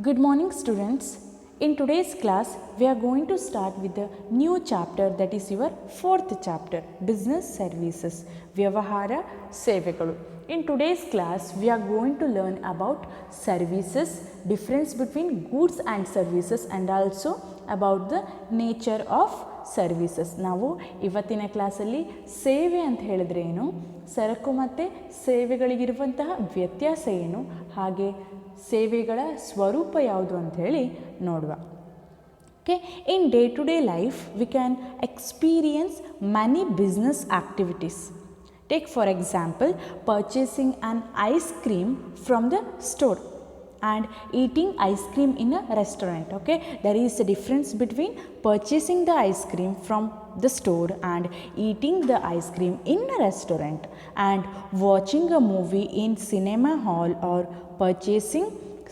Good morning, students. In today's class, we are going to start with the new chapter, that is your fourth chapter, Business Services, Vyavahara Sevagalu. In today's class, we are going to learn about services, difference between goods and services, and also about the nature of services. ನಾವು ಇವತ್ತಿನ ಕ್ಲಾಸಲ್ಲಿ ಸೇವೆ ಅಂತ ಹೇಳಿದ್ರೆ ಏನು, ಸರಕು ಮತ್ತು ಸೇವೆಗಳಿಗಿರುವಂತಹ ವ್ಯತ್ಯಾಸ ಏನು, ಹಾಗೆ ಸೇವೆಗಳ ಸ್ವರೂಪ ಯಾವುದು ಅಂತ ಹೇಳಿ ನೋಡುವ. Okay, in day to day life we can experience many business activities. Take for example, purchasing an ice cream from the store and eating ice cream in a restaurant. Okay, there is a difference between purchasing the ice cream from the store and eating the ice cream in a restaurant, and watching a movie in cinema hall, or purchasing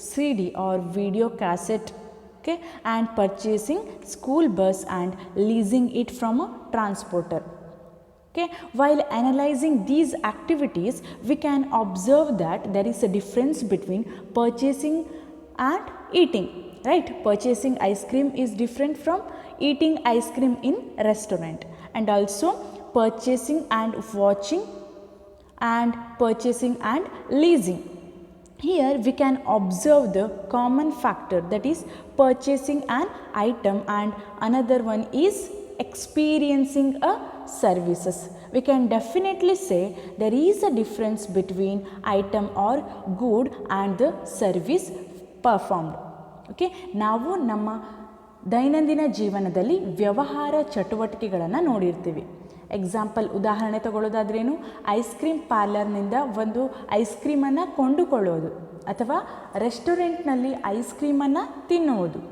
CD or video cassette, okay, and purchasing school bus and leasing it from a transporter. Okay. While analyzing these activities, we can observe that there is a difference between purchasing and eating, right? Purchasing ice cream is different from eating ice cream in restaurant, and also purchasing and watching and purchasing and leasing. Here we can observe the common factor, that is purchasing an item, and another one is experiencing a services. We can definitely say there is a difference between item or good and the service performed. Okay, ನಾವು ನಮ್ಮ ದೈನಂದಿನ ಜೀವನದಲ್ಲಿ ವ್ಯವಹಾರ ಚಟುವಟಿಕೆಗಳನ್ನು ನೋಡಿರ್ತೀವಿ. Example, ಉದಾಹರಣೆ ತಗೊಳ್ಳೋದಾದ್ರೇನು, ice cream ಪಾರ್ಲರ್ನಿಂದ ಒಂದು ice ಕ್ರೀಮನ್ನು ಕೊಂಡುಕೊಳ್ಳೋದು, ಅಥವಾ ರೆಸ್ಟೋರೆಂಟ್ನಲ್ಲಿ ಐಸ್ ಕ್ರೀಮನ್ನು ತಿನ್ನುವುದು,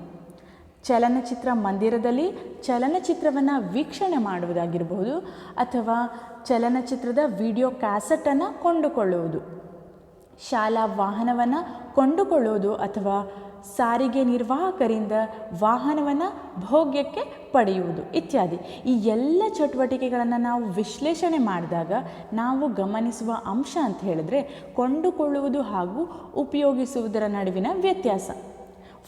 ಚಲನಚಿತ್ರ ಮಂದಿರದಲ್ಲಿ ಚಲನಚಿತ್ರವನ್ನು ವೀಕ್ಷಣೆ ಮಾಡುವುದಾಗಿರಬಹುದು, ಅಥವಾ ಚಲನಚಿತ್ರದ ವಿಡಿಯೋ ಕ್ಯಾಸೆಟನ್ನು ಕೊಂಡುಕೊಳ್ಳುವುದು, ಶಾಲಾ ವಾಹನವನ್ನು ಕೊಂಡುಕೊಳ್ಳುವುದು, ಅಥವಾ ಸಾರಿಗೆ ನಿರ್ವಾಹಕರಿಂದ ವಾಹನವನ್ನು ಭೋಗ್ಯಕ್ಕೆ ಪಡೆಯುವುದು ಇತ್ಯಾದಿ. ಈ ಎಲ್ಲ ಚಟುವಟಿಕೆಗಳನ್ನು ನಾವು ವಿಶ್ಲೇಷಣೆ ಮಾಡಿದಾಗ ನಾವು ಗಮನಿಸುವ ಅಂಶ ಅಂತ ಹೇಳಿದ್ರೆ ಕೊಂಡುಕೊಳ್ಳುವುದು ಹಾಗೂ ಉಪಯೋಗಿಸುವುದರ ನಡುವಿನ ವ್ಯತ್ಯಾಸ.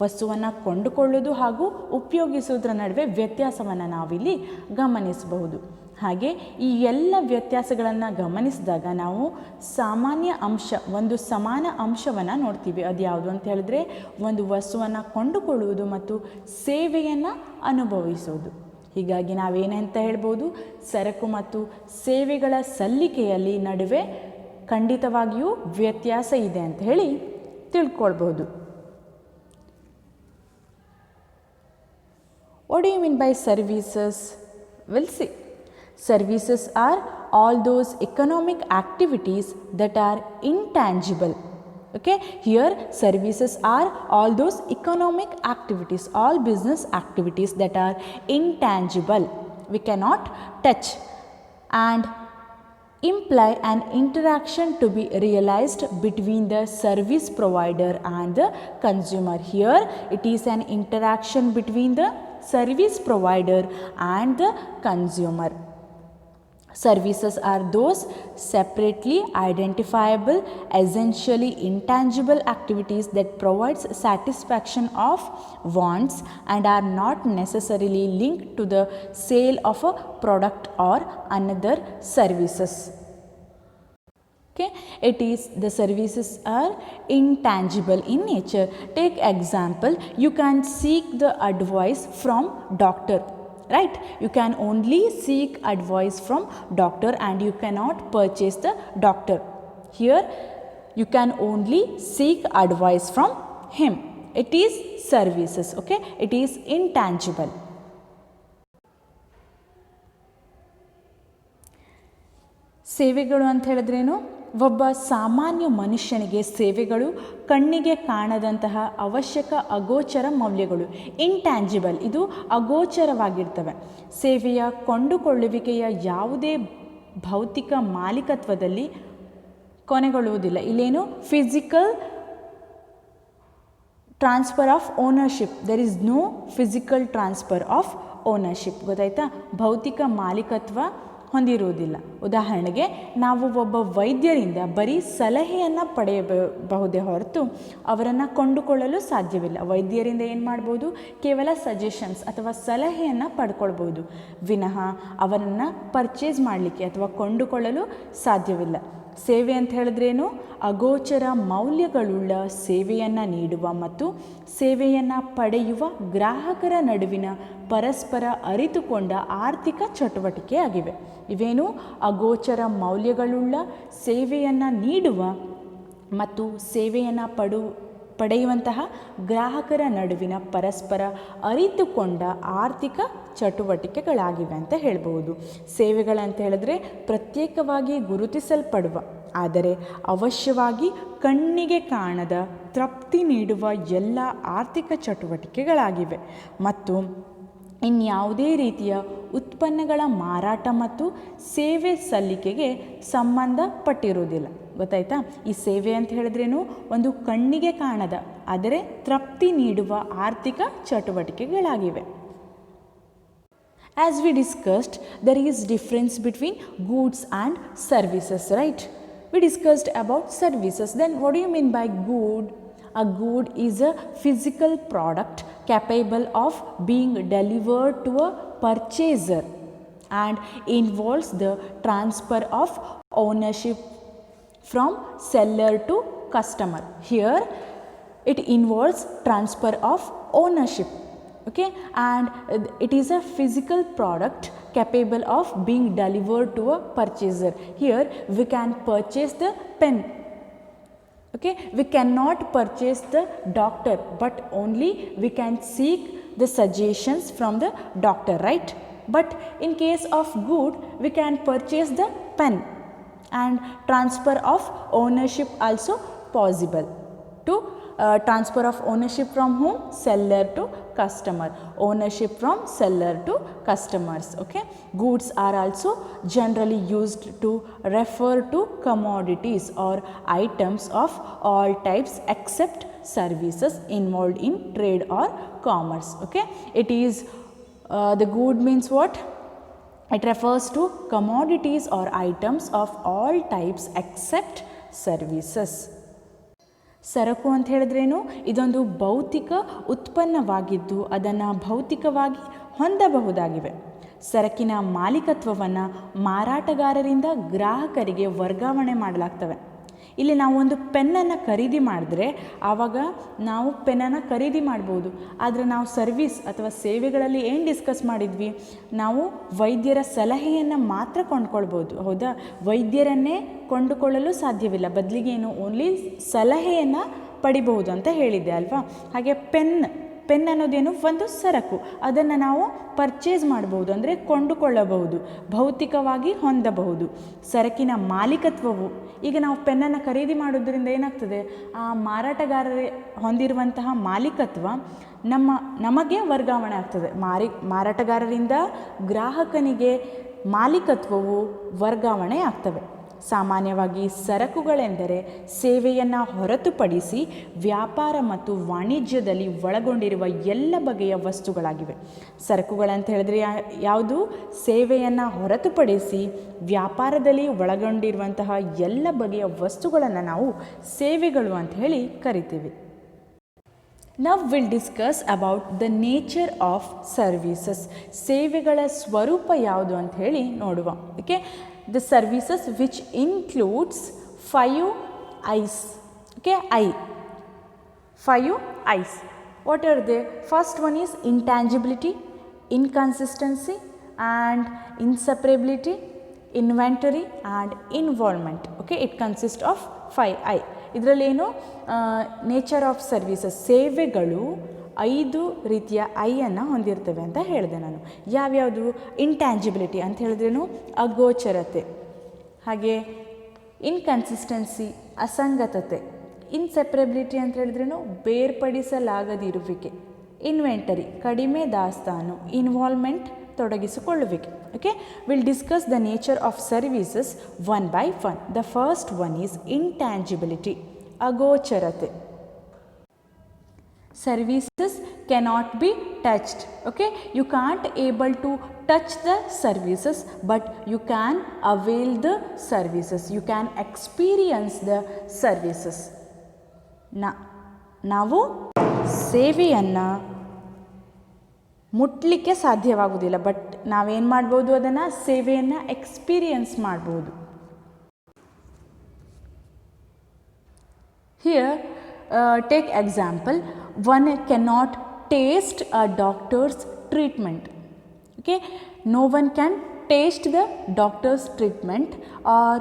ವಸ್ತುವನ್ನು ಕೊಂಡುಕೊಳ್ಳುವುದು ಹಾಗೂ ಉಪಯೋಗಿಸುವುದರ ನಡುವೆ ವ್ಯತ್ಯಾಸವನ್ನು ನಾವಿಲ್ಲಿ ಗಮನಿಸಬಹುದು. ಹಾಗೆ ಈ ಎಲ್ಲ ವ್ಯತ್ಯಾಸಗಳನ್ನು ಗಮನಿಸಿದಾಗ ನಾವು ಸಾಮಾನ್ಯ ಅಂಶ, ಒಂದು ಸಮಾನ ಅಂಶವನ್ನು ನೋಡ್ತೀವಿ. ಅದು ಯಾವುದು ಅಂತ ಹೇಳಿದ್ರೆ ಒಂದು ವಸ್ತುವನ್ನು ಕೊಂಡುಕೊಳ್ಳುವುದು ಮತ್ತು ಸೇವೆಯನ್ನು ಅನುಭವಿಸುವುದು. ಹೀಗಾಗಿ ನಾವೇನಂತ ಹೇಳ್ಬೋದು, ಸರಕು ಮತ್ತು ಸೇವೆಗಳ ಸಲ್ಲಿಕೆಯಲ್ಲಿ ನಡುವೆ ಖಂಡಿತವಾಗಿಯೂ ವ್ಯತ್ಯಾಸ ಇದೆ ಅಂತ ಹೇಳಿ ತಿಳ್ಕೊಳ್ಬಹುದು. What do you mean by services? We'll see. Services are all those economic activities that are intangible. Okay, here services are all those economic activities, all business activities that are intangible, we cannot touch, and imply an interaction to be realized between the service provider and the consumer. Here it is an interaction between the service provider and the consumer. Services are those separately identifiable, essentially intangible activities that provides satisfaction of wants and are not necessarily linked to the sale of a product or another services. Okay, it is, the services are intangible in nature. Take example, you can seek the advice from doctor, right? You can only seek advice from doctor and you cannot purchase the doctor. Here you can only seek advice from him. It is services. Okay, it is intangible. ಸೇವೆಗಳು ಅಂತ ಹೇಳಿದ್ರೇನು, ಒಬ್ಬ ಸಾಮಾನ್ಯ ಮನುಷ್ಯನಿಗೆ ಸೇವೆಗಳು ಕಣ್ಣಿಗೆ ಕಾಣದಂತಹ ಅವಶ್ಯಕ ಅಗೋಚರ ಮೌಲ್ಯಗಳು, ಇಂಟ್ಯಾಂಜಿಬಲ್, ಇದು ಅಗೋಚರವಾಗಿರ್ತವೆ. ಸೇವೆಯ ಕೊಂಡುಕೊಳ್ಳುವಿಕೆಯ ಯಾವುದೇ ಭೌತಿಕ ಮಾಲೀಕತ್ವದಲ್ಲಿ ಕೊನೆಗೊಳ್ಳುವುದಿಲ್ಲ. ಇಲ್ಲೇನು physical transfer of ownership, there is no physical transfer of ownership. ಗೊತ್ತಾಯ್ತಾ? ಭೌತಿಕ ಮಾಲೀಕತ್ವ ಹೊಂದಿರುವುದಿಲ್ಲ. ಉದಾಹರಣೆಗೆ ನಾವು ಒಬ್ಬ ವೈದ್ಯರಿಂದ ಬರೀ ಸಲಹೆಯನ್ನು ಪಡೆಯಬಹುದೇ ಹೊರತು ಅವರನ್ನು ಕೊಂಡುಕೊಳ್ಳಲು ಸಾಧ್ಯವಿಲ್ಲ. ವೈದ್ಯರಿಂದ ಏನು ಮಾಡ್ಬೋದು? ಕೇವಲ ಸಜೆಷನ್ಸ್ ಅಥವಾ ಸಲಹೆಯನ್ನು ಪಡ್ಕೊಳ್ಬೋದು, ವಿನಃ ಅವರನ್ನು ಪರ್ಚೇಸ್ ಮಾಡಲಿಕ್ಕೆ ಅಥವಾ ಕೊಂಡುಕೊಳ್ಳಲು ಸಾಧ್ಯವಿಲ್ಲ. ಸೇವೆ ಅಂತ ಹೇಳಿದ್ರೇನು? ಅಗೋಚರ ಮೌಲ್ಯಗಳುಳ್ಳ ಸೇವೆಯನ್ನು ನೀಡುವ ಮತ್ತು ಸೇವೆಯನ್ನು ಪಡೆಯುವ ಗ್ರಾಹಕರ ನಡುವಿನ ಪರಸ್ಪರ ಅರಿತುಕೊಂಡ ಆರ್ಥಿಕ ಚಟುವಟಿಕೆಯಾಗಿವೆ. ಇವೇನು? ಅಗೋಚರ ಮೌಲ್ಯಗಳುಳ್ಳ ಸೇವೆಯನ್ನು ನೀಡುವ ಮತ್ತು ಸೇವೆಯನ್ನು ಪಡೆಯುವಂತಹ ಗ್ರಾಹಕರ ನಡುವಿನ ಪರಸ್ಪರ ಅರಿತುಕೊಂಡ ಆರ್ಥಿಕ ಚಟುವಟಿಕೆಗಳಾಗಿವೆ ಅಂತ ಹೇಳ್ಬೋದು. ಸೇವೆಗಳಂತ ಹೇಳಿದ್ರೆ ಪ್ರತ್ಯೇಕವಾಗಿ ಗುರುತಿಸಲ್ಪಡುವ ಆದರೆ ಅವಶ್ಯವಾಗಿ ಕಣ್ಣಿಗೆ ಕಾಣದ ತೃಪ್ತಿ ನೀಡುವ ಎಲ್ಲ ಆರ್ಥಿಕ ಚಟುವಟಿಕೆಗಳಾಗಿವೆ ಮತ್ತು ಇನ್ಯಾವುದೇ ರೀತಿಯ ಉತ್ಪನ್ನಗಳ ಮಾರಾಟ ಮತ್ತು ಸೇವೆ ಸಲ್ಲಿಕೆಗೆ ಸಂಬಂಧಪಟ್ಟಿರುವುದಿಲ್ಲ. ಗೊತ್ತಾಯ್ತಾ? ಈ ಸೇವೆ ಅಂತ ಹೇಳಿದ್ರೇನು? ಒಂದು ಕಣ್ಣಿಗೆ ಕಾಣದ ಆದರೆ ತೃಪ್ತಿ ನೀಡುವ ಆರ್ಥಿಕ ಚಟುವಟಿಕೆಗಳಾಗಿವೆ. As we discussed, there is difference between goods and services, right? We discussed about services. Then what do you mean by good? A good is a physical product capable of being delivered to a purchaser and involves the transfer of ownership from seller to customer. Here it involves transfer of ownership. Okay, and it is a physical product capable of being delivered to a purchaser. Here we can purchase the pen. Okay, we cannot purchase the doctor, but only we can seek the suggestions from the doctor, right? But in case of good, we can purchase the pen, and transfer of ownership also possible. To transfer of ownership from whom? Seller to customer. Ownership from seller to customers. Okay, goods are also generally used to refer to commodities or items of all types except services involved in trade or commerce. Okay, it is the good means what? It refers to commodities or items of all types except services. ಸರಕು ಅಂತ ಹೇಳಿದ್ರೇನು? ಇದೊಂದು ಭೌತಿಕ ಉತ್ಪನ್ನವಾಗಿದ್ದು ಅದನ್ನು ಭೌತಿಕವಾಗಿ ಹೊಂದಬಹುದಾಗಿವೆ. ಸರಕಿನ ಮಾಲೀಕತ್ವವನ್ನು ಮಾರಾಟಗಾರರಿಂದ ಗ್ರಾಹಕರಿಗೆ ವರ್ಗಾವಣೆ ಮಾಡಲಾಗ್ತವೆ. ಇಲ್ಲಿ ನಾವು ಒಂದು ಪೆನ್ನನ್ನು ಖರೀದಿ ಮಾಡಿದ್ರೆ ಆವಾಗ ನಾವು ಪೆನ್ನನ್ನು ಖರೀದಿ ಮಾಡ್ಬೋದು. ಆದರೆ ನಾವು ಸರ್ವಿಸ್ ಅಥವಾ ಸೇವೆಗಳಲ್ಲಿ ಏನು ಡಿಸ್ಕಸ್ ಮಾಡಿದ್ವಿ? ನಾವು ವೈದ್ಯರ ಸಲಹೆಯನ್ನು ಮಾತ್ರ ಕೊಂಡ್ಕೊಳ್ಬೋದು. ಹೌದಾ? ವೈದ್ಯರನ್ನೇ ಕೊಂಡುಕೊಳ್ಳಲು ಸಾಧ್ಯವಿಲ್ಲ, ಬದಲಿಗೆ ಏನು? ಓನ್ಲಿ ಸಲಹೆಯನ್ನು ಪಡಿಬಹುದು ಅಂತ ಹೇಳಿದ್ದೆ ಅಲ್ವಾ? ಹಾಗೆ ಪೆನ್ ಅನ್ನೋದೇನು? ಒಂದು ಸರಕು. ಅದನ್ನು ನಾವು ಪರ್ಚೇಸ್ ಮಾಡಬಹುದು, ಅಂದರೆ ಕೊಂಡುಕೊಳ್ಳಬಹುದು, ಭೌತಿಕವಾಗಿ ಹೊಂದಬಹುದು. ಸರಕಿನ ಮಾಲೀಕತ್ವವು, ಈಗ ನಾವು ಪೆನ್ನನ್ನು ಖರೀದಿ ಮಾಡೋದ್ರಿಂದ ಏನಾಗ್ತದೆ? ಆ ಮಾರಾಟಗಾರರೇ ಹೊಂದಿರುವಂತಹ ಮಾಲೀಕತ್ವ ನಮಗೆ ವರ್ಗಾವಣೆ ಆಗ್ತದೆ. ಮಾರಾಟಗಾರರಿಂದ ಗ್ರಾಹಕನಿಗೆ ಮಾಲೀಕತ್ವವು ವರ್ಗಾವಣೆ ಆಗ್ತವೆ. ಸಾಮಾನ್ಯವಾಗಿ ಸರಕುಗಳೆಂದರೆ ಸೇವೆಯನ್ನು ಹೊರತುಪಡಿಸಿ ವ್ಯಾಪಾರ ಮತ್ತು ವಾಣಿಜ್ಯದಲ್ಲಿ ಒಳಗೊಂಡಿರುವ ಎಲ್ಲ ಬಗೆಯ ವಸ್ತುಗಳಾಗಿವೆ. ಸರಕುಗಳಂತ ಹೇಳಿದ್ರೆ ಯಾವುದು? ಸೇವೆಯನ್ನು ಹೊರತುಪಡಿಸಿ ವ್ಯಾಪಾರದಲ್ಲಿ ಒಳಗೊಂಡಿರುವಂತಹ ಎಲ್ಲ ಬಗೆಯ ವಸ್ತುಗಳನ್ನು ನಾವು ಸೇವೆಗಳು ಅಂತ ಹೇಳಿ ಕರಿತೀವಿ. Now we'll discuss about the nature of services. ಸೇವೆಗಳ ಸ್ವರೂಪ ಯಾವುದು ಅಂತ ಹೇಳಿ ನೋಡುವ. Okay, the services which includes 5 I's. Okay, five I's. What are they? First one is intangibility, inconsistency and inseparability, inventory and involvement. Okay, it consists of 5 I. ಇದರಲ್ಲೇನು? Nature of services, ಸೇವೆಗಳು 5 ರೀತಿಯ ಐಯನ್ನು ಹೊಂದಿರ್ತವೆ ಅಂತ ಹೇಳಿದೆ ನಾನು. ಯಾವ್ಯಾವುದು? ಇಂಟ್ಯಾಂಜಿಬಿಲಿಟಿ ಅಂತ ಹೇಳಿದ್ರೇನು? ಅಗೋಚರತೆ. ಹಾಗೆ ಇನ್ಕನ್ಸಿಸ್ಟೆನ್ಸಿ, ಅಸಂಗತತೆ. ಇನ್ಸೆಪರೇಬಿಲಿಟಿ ಅಂತ ಹೇಳಿದ್ರೇನು? ಬೇರ್ಪಡಿಸಲಾಗದಿರುವಿಕೆ. ಇನ್ವೆಂಟರಿ, ಕಡಿಮೆ ದಾಸ್ತಾನು. ಇನ್ವಾಲ್ವ್ಮೆಂಟ್, ತೊಡಗಿಸಿಕೊಳ್ಳುವಿಕೆ. Okay, will discuss the nature of services one by one. The first one is intangibility, ಅಗೋಚರತೆ. services cannot be touched. Okay, you can't able to touch the services, but you can avail the services, you can experience the services. ನಾವು ಸೇವೆಯನ್ನು ಮುಟ್ಲಿಕ್ಕೆ ಸಾಧ್ಯವಾಗುವುದಿಲ್ಲ, but ನಾವೇನು ಮಾಡ್ಬೋದು, ಅದನ್ನು ಸೇವೆಯನ್ನು experience ಮಾಡ್ಬೋದು. Here take example, one cannot taste a doctor's treatment. Okay, no one can taste the doctor's treatment or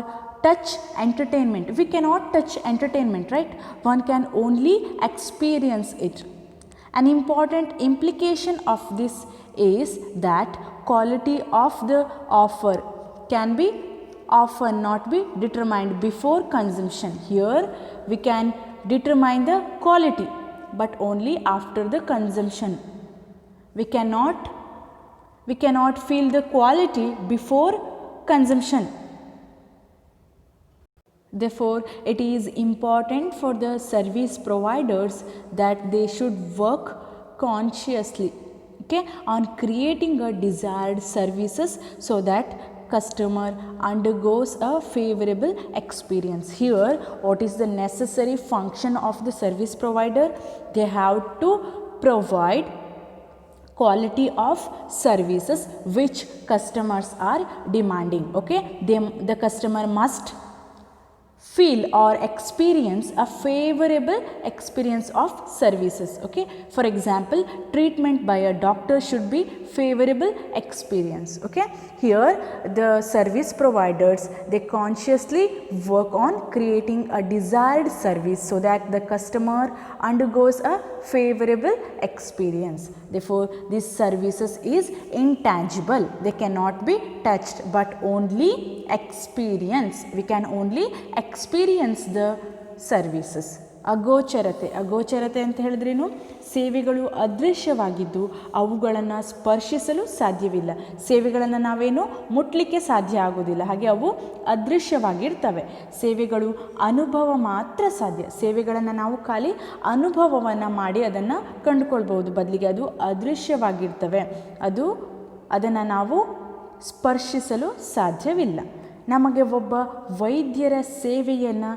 touch entertainment. We cannot touch entertainment, right? One can only experience it. An important implication of this is that quality of the offer can be often not be determined before consumption. Here we can determine the quality, but only after the consumption. We cannot feel the quality before consumption. Therefore, it is important for the service providers that they should work consciously, okay, on creating a desired services so that customer undergoes a favorable experience. Here, what is the necessary function of the service provider? They have to provide quality of services which customers are demanding. Okay, the customer must feel or experience a favorable experience of services. Okay, for example, treatment by a doctor should be favorable experience. Okay, here the service providers, they consciously work on creating a desired service so that the customer undergoes a favorable experience. Therefore, these services is intangible, they cannot be touched, but only experience. We can only experience the services. ಅಗೋಚರತೆ ಅಂತ ಹೇಳಿದ್ರೇನು? ಸೇವೆಗಳು ಅದೃಶ್ಯವಾಗಿದ್ದು ಅವುಗಳನ್ನು ಸ್ಪರ್ಶಿಸಲು ಸಾಧ್ಯವಿಲ್ಲ. ಸೇವೆಗಳನ್ನು ನಾವೇನು ಮುಟ್ಲಿಕ್ಕೆ ಸಾಧ್ಯ ಆಗೋದಿಲ್ಲ, ಹಾಗೆ ಅವು ಅದೃಶ್ಯವಾಗಿರ್ತವೆ. ಸೇವೆಗಳು ಅನುಭವ ಮಾತ್ರ ಸಾಧ್ಯ. ಸೇವೆಗಳನ್ನು ನಾವು ಖಾಲಿ ಅನುಭವವನ್ನು ಮಾಡಿ ಅದನ್ನು ಕಂಡುಕೊಳ್ಬೋದು, ಬದಲಿಗೆ ಅದು ಅದೃಶ್ಯವಾಗಿರ್ತವೆ. ಅದನ್ನು ನಾವು ಸ್ಪರ್ಶಿಸಲು ಸಾಧ್ಯವಿಲ್ಲ. ನಮಗೆ ಒಬ್ಬ ವೈದ್ಯರ ಸೇವೆಯನ್ನು,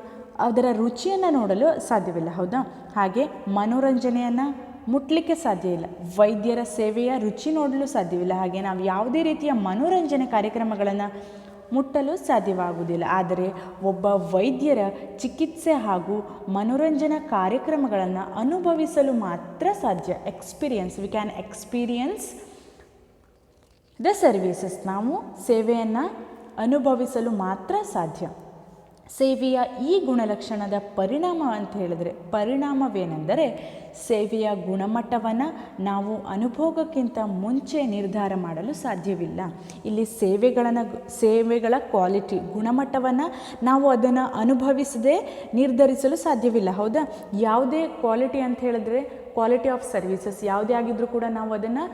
ಅದರ ರುಚಿಯನ್ನು ನೋಡಲು ಸಾಧ್ಯವಿಲ್ಲ, ಹೌದಾ? ಹಾಗೆ ಮನೋರಂಜನೆಯನ್ನು ಮುಟ್ಲಿಕ್ಕೆ ಸಾಧ್ಯ ಇಲ್ಲ, ವೈದ್ಯರ ಸೇವೆಯ ರುಚಿ ನೋಡಲು ಸಾಧ್ಯವಿಲ್ಲ. ಹಾಗೆ ನಾವು ಯಾವುದೇ ರೀತಿಯ ಮನೋರಂಜನೆ ಕಾರ್ಯಕ್ರಮಗಳನ್ನು ಮುಟ್ಟಲು ಸಾಧ್ಯವಾಗುವುದಿಲ್ಲ. ಆದರೆ ಒಬ್ಬ ವೈದ್ಯರ ಚಿಕಿತ್ಸೆ ಹಾಗೂ ಮನೋರಂಜನಾ ಕಾರ್ಯಕ್ರಮಗಳನ್ನು ಅನುಭವಿಸಲು ಮಾತ್ರ ಸಾಧ್ಯ. Experience, V can experience the services. ನಾವು ಸೇವೆಯನ್ನು ಅನುಭವಿಸಲು ಮಾತ್ರ ಸಾಧ್ಯ. ಸೇವೆಯ ಈ ಗುಣಲಕ್ಷಣದ ಪರಿಣಾಮವೇನೆಂದರೆ, ಸೇವೆಯ ಗುಣಮಟ್ಟವನ್ನು ನಾವು ಅನುಭೋಗಕ್ಕಿಂತ ಮುಂಚೆ ನಿರ್ಧಾರ ಮಾಡಲು ಸಾಧ್ಯವಿಲ್ಲ. ಇಲ್ಲಿ ಸೇವೆಗಳ ಕ್ವಾಲಿಟಿ, ಗುಣಮಟ್ಟವನ್ನು ನಾವು ಅದನ್ನು ಅನುಭವಿಸದೆ ನಿರ್ಧರಿಸಲು ಸಾಧ್ಯವಿಲ್ಲ, ಹೌದಾ? ಯಾವುದೇ ಕ್ವಾಲಿಟಿ ಅಂತ ಹೇಳಿದ್ರೆ, ಕ್ವಾಲಿಟಿ ಆಫ್ ಸರ್ವೀಸಸ್ ಯಾವುದೇ ಆಗಿದ್ರೂ ಕೂಡ ನಾವು ಅದನ್ನು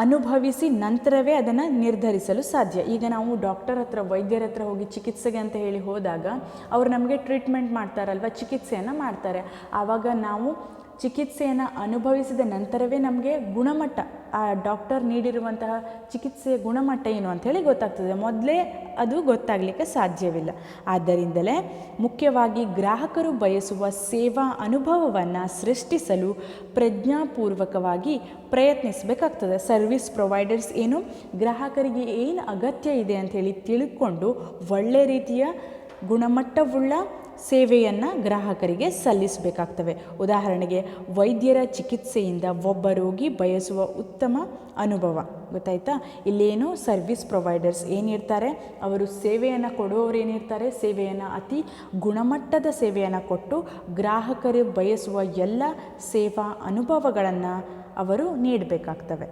ಅನುಭವಿಸಿ ನಂತರವೇ ಅದನ್ನು ನಿರ್ಧರಿಸಲು ಸಾಧ್ಯ. ಈಗ ನಾವು ಡಾಕ್ಟರ್ ಹತ್ರ, ವೈದ್ಯರ ಹತ್ರ ಹೋಗಿ ಚಿಕಿತ್ಸೆಗೆ ಅಂತ ಹೇಳಿ ಹೋದಾಗ ಅವರು ನಮಗೆ ಟ್ರೀಟ್ಮೆಂಟ್ ಮಾಡ್ತಾರಲ್ವ, ಚಿಕಿತ್ಸೆಯನ್ನು ಮಾಡ್ತಾರೆ. ಆವಾಗ ನಾವು ಚಿಕಿತ್ಸೆಯನ್ನು ಅನುಭವಿಸಿದ ನಂತರವೇ ನಮಗೆ ಗುಣಮಟ್ಟ, ಆ ಡಾಕ್ಟರ್ ನೀಡಿರುವಂತಹ ಚಿಕಿತ್ಸೆಯ ಗುಣಮಟ್ಟ ಏನು ಅಂಥೇಳಿ ಗೊತ್ತಾಗ್ತದೆ. ಮೊದಲೇ ಅದು ಗೊತ್ತಾಗಲಿಕ್ಕೆ ಸಾಧ್ಯವಿಲ್ಲ. ಆದ್ದರಿಂದಲೇ ಮುಖ್ಯವಾಗಿ ಗ್ರಾಹಕರು ಬಯಸುವ ಸೇವಾ ಅನುಭವವನ್ನು ಸೃಷ್ಟಿಸಲು ಪ್ರಜ್ಞಾಪೂರ್ವಕವಾಗಿ ಪ್ರಯತ್ನಿಸಬೇಕಾಗ್ತದೆ. ಸರ್ವಿಸ್ ಪ್ರೊವೈಡರ್ಸ್ ಏನು, ಗ್ರಾಹಕರಿಗೆ ಏನು ಅಗತ್ಯ ಇದೆ ಅಂಥೇಳಿ ತಿಳ್ಕೊಂಡು ಒಳ್ಳೆ ರೀತಿಯ ಗುಣಮಟ್ಟವುಳ್ಳ ಸೇವೆಯನ್ನು ಗ್ರಾಹಕರಿಗೆ ಸಲ್ಲಿಸಬೇಕಾಗ್ತವೆ. ಉದಾಹರಣೆಗೆ, ವೈದ್ಯರ ಚಿಕಿತ್ಸೆಯಿಂದ ಒಬ್ಬ ರೋಗಿ ಬಯಸುವ ಉತ್ತಮ ಅನುಭವ. ಗೊತ್ತಾಯ್ತಾ? ಇಲ್ಲೇನು ಸರ್ವಿಸ್ ಪ್ರೊವೈಡರ್ಸ್ ಏನಿರ್ತಾರೆ, ಅವರು ಸೇವೆಯನ್ನು ಕೊಡುವವರು ಏನಿರ್ತಾರೆ, ಸೇವೆಯನ್ನು ಅತಿ ಗುಣಮಟ್ಟದ ಸೇವೆಯನ್ನು ಕೊಟ್ಟು ಗ್ರಾಹಕರು ಬಯಸುವ ಎಲ್ಲ ಸೇವಾ ಅನುಭವಗಳನ್ನು ಅವರು ನೀಡಬೇಕಾಗ್ತವೆ.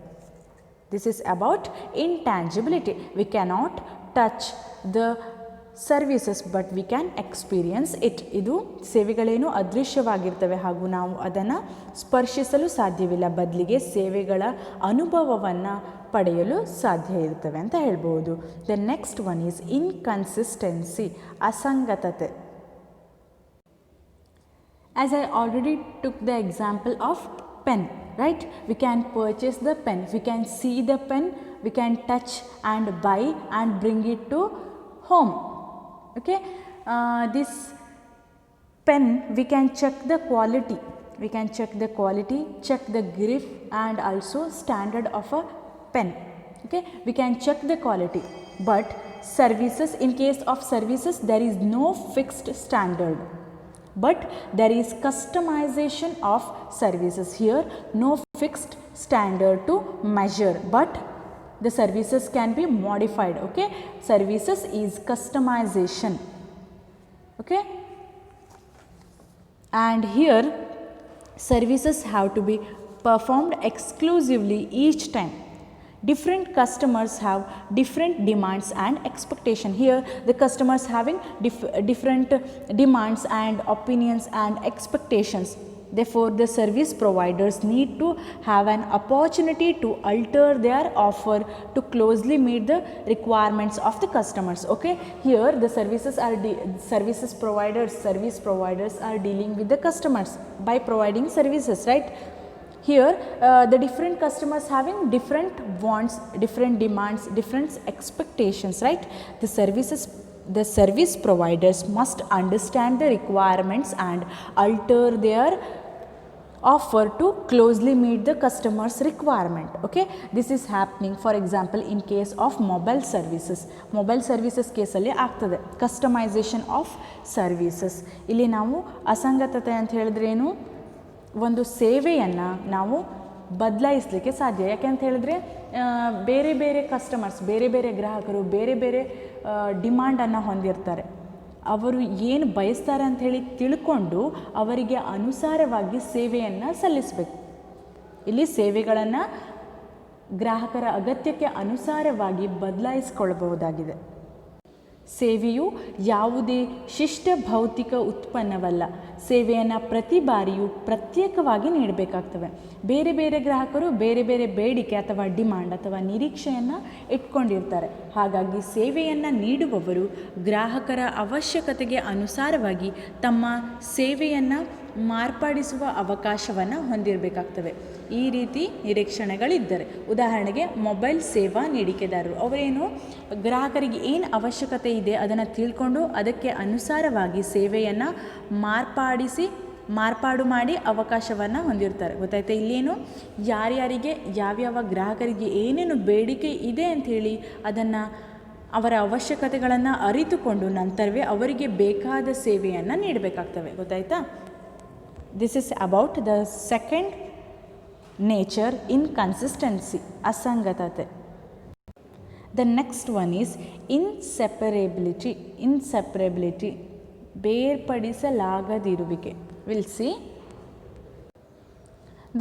This is about intangibility. We cannot touch the services but we can experience it. ಇದು ಸೇವೆಗಳೇನು ಅದೃಶ್ಯವಾಗಿರ್ತವೆ ಹಾಗೂ ನಾವು ಅದನ್ನು ಸ್ಪರ್ಶಿಸಲು ಸಾಧ್ಯವಿಲ್ಲ, ಬದಲಿಗೆ ಸೇವೆಗಳ ಅನುಭವವನ್ನು ಪಡೆಯಲು ಸಾಧ್ಯ ಇರ್ತವೆ ಅಂತ ಹೇಳ್ಬೋದು. The next one is inconsistency, ಅಸಂಗತತೆ. As I already took the example of pen, right? We can purchase the pen, we can see the pen, we can touch and buy and bring it to home. Okay, this pen we can check the quality, we can check the quality, check the grip and also standard of a pen. Okay, we can check the quality. But services, in case of services there is no fixed standard, but there is customization of services. Here no fixed standard to measure, but the services can be modified. Okay, services is customization. Okay, and here services have to be performed exclusively each time. Different customers have different demands and expectation. Here the customers having different demands and opinions and expectations. Therefore the service providers need to have an opportunity to alter their offer to closely meet the requirements of the customers. Okay, here the service providers are dealing with the customers by providing services, right? Here the different customers having different wants, different demands, different expectations, right? The service providers must understand the requirements and alter their offer to closely meet the customer's requirement. Okay, this is happening for example in case of mobile services ಕೇಸಲ್ಲಿ ಆಗ್ತದೆ customisation of services. ಇಲ್ಲಿ ನಾವು ಅಸಂಗತತೆ ಅಂತ ಹೇಳಿದ್ರೆ ಏನು, ಒಂದು ಸೇವೆಯನ್ನು ನಾವು ಬದಲಾಯಿಸಲಿಕ್ಕೆ ಸಾಧ್ಯ. ಯಾಕೆಂತ ಹೇಳಿದ್ರೆ ಬೇರೆ ಬೇರೆ ಕಸ್ಟಮರ್ಸ್, ಬೇರೆ ಬೇರೆ ಗ್ರಾಹಕರು ಬೇರೆ ಬೇರೆ ಡಿಮಾಂಡನ್ನು ಹೊಂದಿರ್ತಾರೆ. ಅವರು ಏನು ಬಯಸ್ತಾರೆ ಅಂಥೇಳಿ ತಿಳ್ಕೊಂಡು ಅವರಿಗೆ ಅನುಸಾರವಾಗಿ ಸೇವೆಯನ್ನು ಸಲ್ಲಿಸಬೇಕು. ಇಲ್ಲಿ ಸೇವೆಗಳನ್ನು ಗ್ರಾಹಕರ ಅಗತ್ಯಕ್ಕೆ ಅನುಸಾರವಾಗಿ ಬದಲಾಯಿಸಿಕೊಳ್ಳಬಹುದಾಗಿದೆ. ಸೇವೆಯು ಯಾವುದೇ ಶಿಷ್ಟ ಭೌತಿಕ ಉತ್ಪನ್ನವಲ್ಲ. ಸೇವೆಯನ್ನು ಪ್ರತಿ ಬಾರಿಯೂ ಪ್ರತ್ಯೇಕವಾಗಿ ನೀಡಬೇಕಾಗ್ತವೆ. ಬೇರೆ ಬೇರೆ ಗ್ರಾಹಕರು ಬೇರೆ ಬೇರೆ ಬೇಡಿಕೆ ಅಥವಾ ಡಿಮಾಂಡ್ ಅಥವಾ ನಿರೀಕ್ಷೆಯನ್ನು ಇಟ್ಕೊಂಡಿರ್ತಾರೆ. ಹಾಗಾಗಿ ಸೇವೆಯನ್ನು ನೀಡುವವರು ಗ್ರಾಹಕರ ಅವಶ್ಯಕತೆಗೆ ಅನುಸಾರವಾಗಿ ತಮ್ಮ ಸೇವೆಯನ್ನು ಮಾರ್ಪಡಿಸುವ ಅವಕಾಶವನ್ನು ಹೊಂದಿರಬೇಕಾಗ್ತವೆ. ಈ ರೀತಿ ನಿರೀಕ್ಷಣೆಗಳಿದ್ದರೆ, ಉದಾಹರಣೆಗೆ ಮೊಬೈಲ್ ಸೇವಾ ನೀಡಿಕೆದಾರರು ಅವರೇನು ಗ್ರಾಹಕರಿಗೆ ಏನು ಅವಶ್ಯಕತೆ ಇದೆ ಅದನ್ನು ತಿಳ್ಕೊಂಡು ಅದಕ್ಕೆ ಅನುಸಾರವಾಗಿ ಸೇವೆಯನ್ನು ಮಾರ್ಪಾಡು ಮಾಡಿ ಅವಕಾಶವನ್ನು ಹೊಂದಿರ್ತಾರೆ. ಗೊತ್ತಾಯ್ತಾ? ಇಲ್ಲೇನು ಯಾರ್ಯಾರಿಗೆ ಯಾವ್ಯಾವ ಗ್ರಾಹಕರಿಗೆ ಏನೇನು ಬೇಡಿಕೆ ಇದೆ ಅಂಥೇಳಿ ಅದನ್ನು ಅವರ ಅವಶ್ಯಕತೆಗಳನ್ನು ಅರಿತುಕೊಂಡು ನಂತರವೇ ಅವರಿಗೆ ಬೇಕಾದ ಸೇವೆಯನ್ನು ನೀಡಬೇಕಾಗ್ತವೆ. ಗೊತ್ತಾಯ್ತಾ? This is about the second nature inconsistency, ಅಸಂಗತತೆ. The next one is inseparability, ಬೇರ್ಪಡಿಸಲಾಗದಿರುವಿಕೆ. Will see.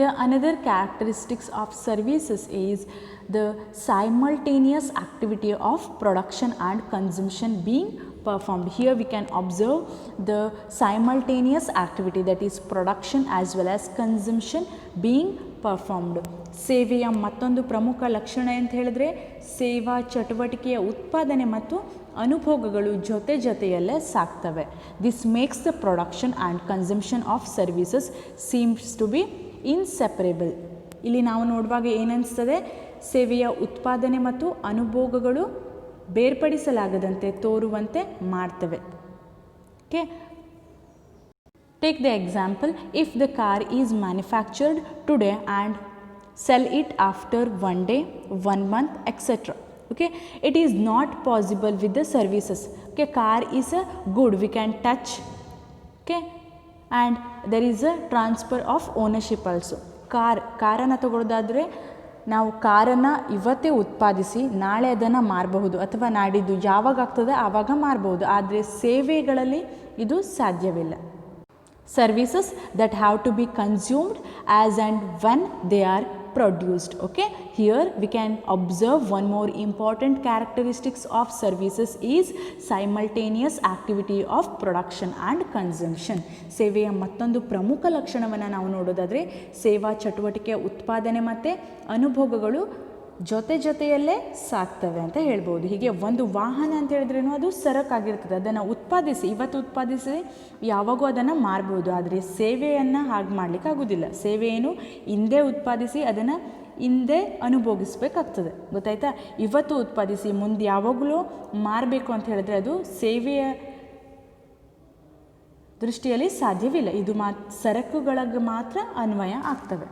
The another characteristics of services is the simultaneous activity of production and consumption being performed. Here we can observe the simultaneous activity, that is production as well as consumption being performed. ಸೇವೆಯ ಮತ್ತೊಂದು ಪ್ರಮುಖ ಲಕ್ಷಣ ಅಂತ ಹೇಳಿದ್ರೆ ಸೇವಾ ಚಟುವಟಿಕೆಯ ಉತ್ಪಾದನೆ ಮತ್ತು ಅನುಭೋಗಗಳು ಜೊತೆಯಲ್ಲೇ ಸಾಗ್ತವೆ. This makes the production and consumption of services seems to be inseparable. ಇಲ್ಲಿ ನಾವು ನೋಡುವಾಗ ಏನನ್ನಿಸ್ತದೆ, ಸೇವೆಯ ಉತ್ಪಾದನೆ ಮತ್ತು ಅನುಭೋಗಗಳು ಬೇರ್ಪಡಿಸಲಾಗದಂತೆ ತೋರುವಂತೆ ಮಾಡ್ತವೆ. Okay, take the example, if the car is manufactured today and sell it after 1 day, 1 month, etc. Okay, it is not possible with the services. Okay, car is a good, we can touch. Okay, and there is a transfer of ownership also. ಕಾರನ್ನು ತಗೊಳ್ಳೋದಾದರೆ ನಾವು ಕಾರನ್ನು ಇವತ್ತೇ ಉತ್ಪಾದಿಸಿ ನಾಳೆ ಅದನ್ನು ಮಾರಬಹುದು, ಅಥವಾ ನಾಡಿದ್ದು ಯಾವಾಗ ಆಗ್ತದೆ ಆವಾಗ ಮಾರಬಹುದು. ಆದರೆ ಸೇವೆಗಳಲ್ಲಿ ಇದು ಸಾಧ್ಯವಿಲ್ಲ. Services that have to be consumed as and when they are produced. Okay, here we can observe one more important characteristics of services is simultaneous activity of production and consumption. ಸೇವೆಯ ಮತ್ತೊಂದು ಪ್ರಮುಖ ಲಕ್ಷಣವನ್ನು ನಾವು ನೋಡೋದಾದರೆ ಸೇವಾ ಚಟುವಟಿಕೆಯ ಉತ್ಪಾದನೆ ಮತ್ತು ಅನುಭೋಗಗಳು ಜೊತೆಯಲ್ಲೇ ಸಾಕ್ತವೆ ಅಂತ ಹೇಳ್ಬೋದು. ಹೀಗೆ ಒಂದು ವಾಹನ ಅಂತ ಹೇಳಿದ್ರೇನು ಅದು ಸರಕಾಗಿರ್ತದೆ, ಅದನ್ನು ಇವತ್ತು ಉತ್ಪಾದಿಸಿ ಯಾವಾಗೂ ಅದನ್ನು ಮಾರ್ಬೋದು. ಆದರೆ ಸೇವೆಯನ್ನು ಹಾಗೆ ಮಾಡಲಿಕ್ಕೆ ಆಗೋದಿಲ್ಲ. ಸೇವೆಯನ್ನು ಹಿಂದೆ ಉತ್ಪಾದಿಸಿ ಅದನ್ನು ಹಿಂದೆ ಅನುಭೋಗಿಸ್ಬೇಕಾಗ್ತದೆ, ಗೊತ್ತಾಯ್ತಾ. ಇವತ್ತು ಉತ್ಪಾದಿಸಿ ಮುಂದೆ ಯಾವಾಗಲೂ ಮಾರಬೇಕು ಅಂತ ಹೇಳಿದ್ರೆ ಅದು ಸೇವೆಯ ದೃಷ್ಟಿಯಲ್ಲಿ ಸಾಧ್ಯವಿಲ್ಲ. ಇದು ಸರಕುಗಳಿಗೆ ಮಾತ್ರ ಅನ್ವಯ ಆಗ್ತವೆ.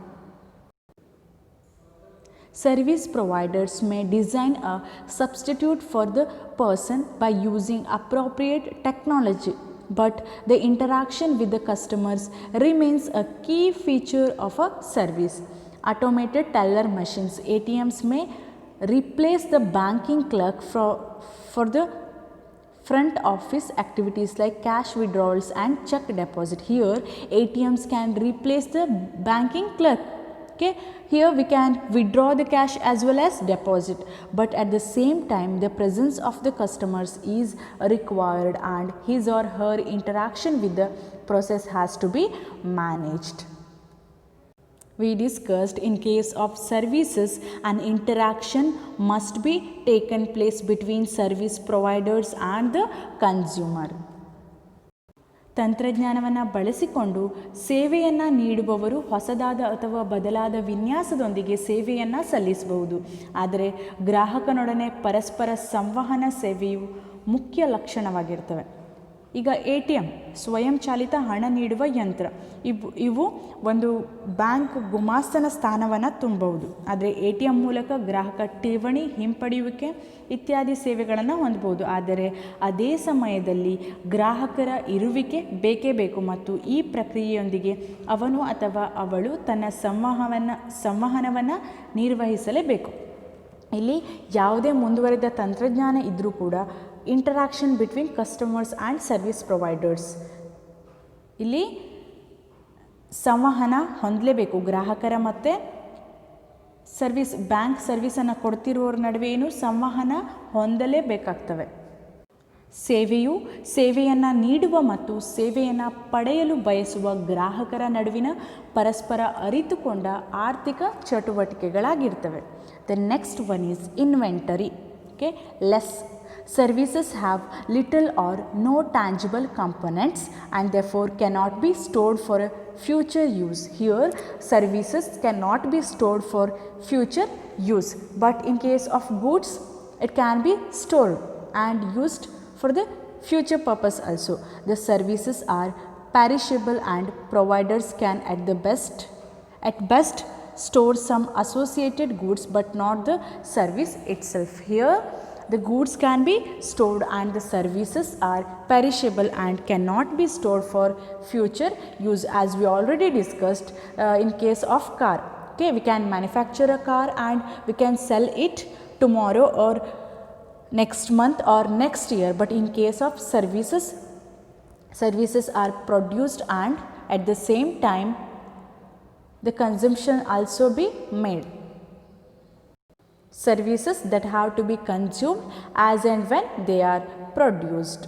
Service providers may design a substitute for the person by using appropriate technology, but the interaction with the customers remains a key feature of a service. Automated teller machines, ATMs, may replace the banking clerk for the front office activities like cash withdrawals and check deposit. Here, ATMs can replace the banking clerk. Okay, here we can withdraw the cash as well as deposit, but at the same time the presence of the customers is required and his or her interaction with the process has to be managed. We discussed in case of services, an interaction must be taken place between service providers and the consumer. ತಂತ್ರಜ್ಞಾನವನ್ನು ಬಳಸಿಕೊಂಡು ಸೇವೆಯನ್ನು ನೀಡುವವರು ಹೊಸದಾದ ಅಥವಾ ಬದಲಾದ ವಿನ್ಯಾಸದೊಂದಿಗೆ ಸೇವೆಯನ್ನು ಸಲ್ಲಿಸಬಹುದು. ಆದರೆ ಗ್ರಾಹಕನೊಡನೆ ಪರಸ್ಪರ ಸಂವಹನ ಸೇವೆಯು ಮುಖ್ಯ ಲಕ್ಷಣವಾಗಿರ್ತವೆ. ಈಗ ATM, ಸ್ವಯಂಚಾಲಿತ ಹಣ ನೀಡುವ ಯಂತ್ರ, ಇವು ಒಂದು ಬ್ಯಾಂಕ್ ಗುಮಾಸ್ತನ ಸ್ಥಾನವನ್ನು ತುಂಬಬಹುದು. ಆದರೆ ATM ಮೂಲಕ ಗ್ರಾಹಕ ಠೇವಣಿ ಹಿಂಪಡೆಯುವಿಕೆ ಇತ್ಯಾದಿ ಸೇವೆಗಳನ್ನು ಹೊಂದಬಹುದು. ಆದರೆ ಅದೇ ಸಮಯದಲ್ಲಿ ಗ್ರಾಹಕರ ಇರುವಿಕೆ ಬೇಕೇ ಬೇಕು ಮತ್ತು ಈ ಪ್ರಕ್ರಿಯೆಯೊಂದಿಗೆ ಅವನು ಅಥವಾ ಅವಳು ತನ್ನ ಸಂವಹನವನ್ನು ನಿರ್ವಹಿಸಲೇಬೇಕು. ಇಲ್ಲಿ ಯಾವುದೇ ಮುಂದುವರಿದ ತಂತ್ರಜ್ಞಾನ ಇದ್ದರೂ ಕೂಡ interaction between customers and service providers, ಇಲ್ಲಿ ಸಂವಹನ ಹೊಂದಲೇಬೇಕು. ಗ್ರಾಹಕರ ಮತ್ತು ಬ್ಯಾಂಕ್ ಸರ್ವಿಸನ್ನು ಕೊಡ್ತಿರೋರ ನಡುವೆ ಏನು ಸಂವಹನ ಹೊಂದಲೇಬೇಕಾಗ್ತವೆ. ಸೇವೆಯನ್ನು ನೀಡುವ ಮತ್ತು ಸೇವೆಯನ್ನು ಪಡೆಯಲು ಬಯಸುವ ಗ್ರಾಹಕರ ನಡುವಿನ ಪರಸ್ಪರ ಅರಿತುಕೊಂಡ ಆರ್ಥಿಕ ಚಟುವಟಿಕೆಗಳಾಗಿರ್ತವೆ. The next one is inventory. Okay, less services have little or no tangible components and therefore cannot be stored for a future use. Here, services cannot be stored for future use, but in case of goods, it can be stored and used for the future purpose also. The services are perishable and providers can at best store some associated goods but not the service itself. Here, the goods can be stored and the services are perishable and cannot be stored for future use, as we already discussed in case of car. Okay, we can manufacture a car and we can sell it tomorrow or next month or next year, but in case of services are produced and at the same time the consumption also be made. Services that have to be consumed as and when they are produced.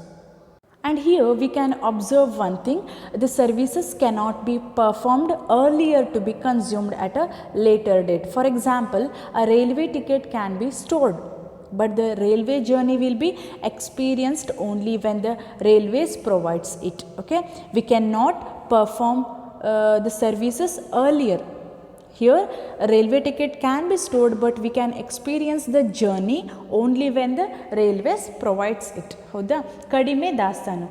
And here we can observe one thing, the services cannot be performed earlier to be consumed at a later date. For example, a railway ticket can be stored, but the railway journey will be experienced only when the railways provides it. Okay, we cannot perform the services earlier. Here, a railway ticket can be stored, but we can experience the journey only when the railways provides it. ಹೌದಾ? ಕಡಿಮೆ ದಾಸ್ತಾನು.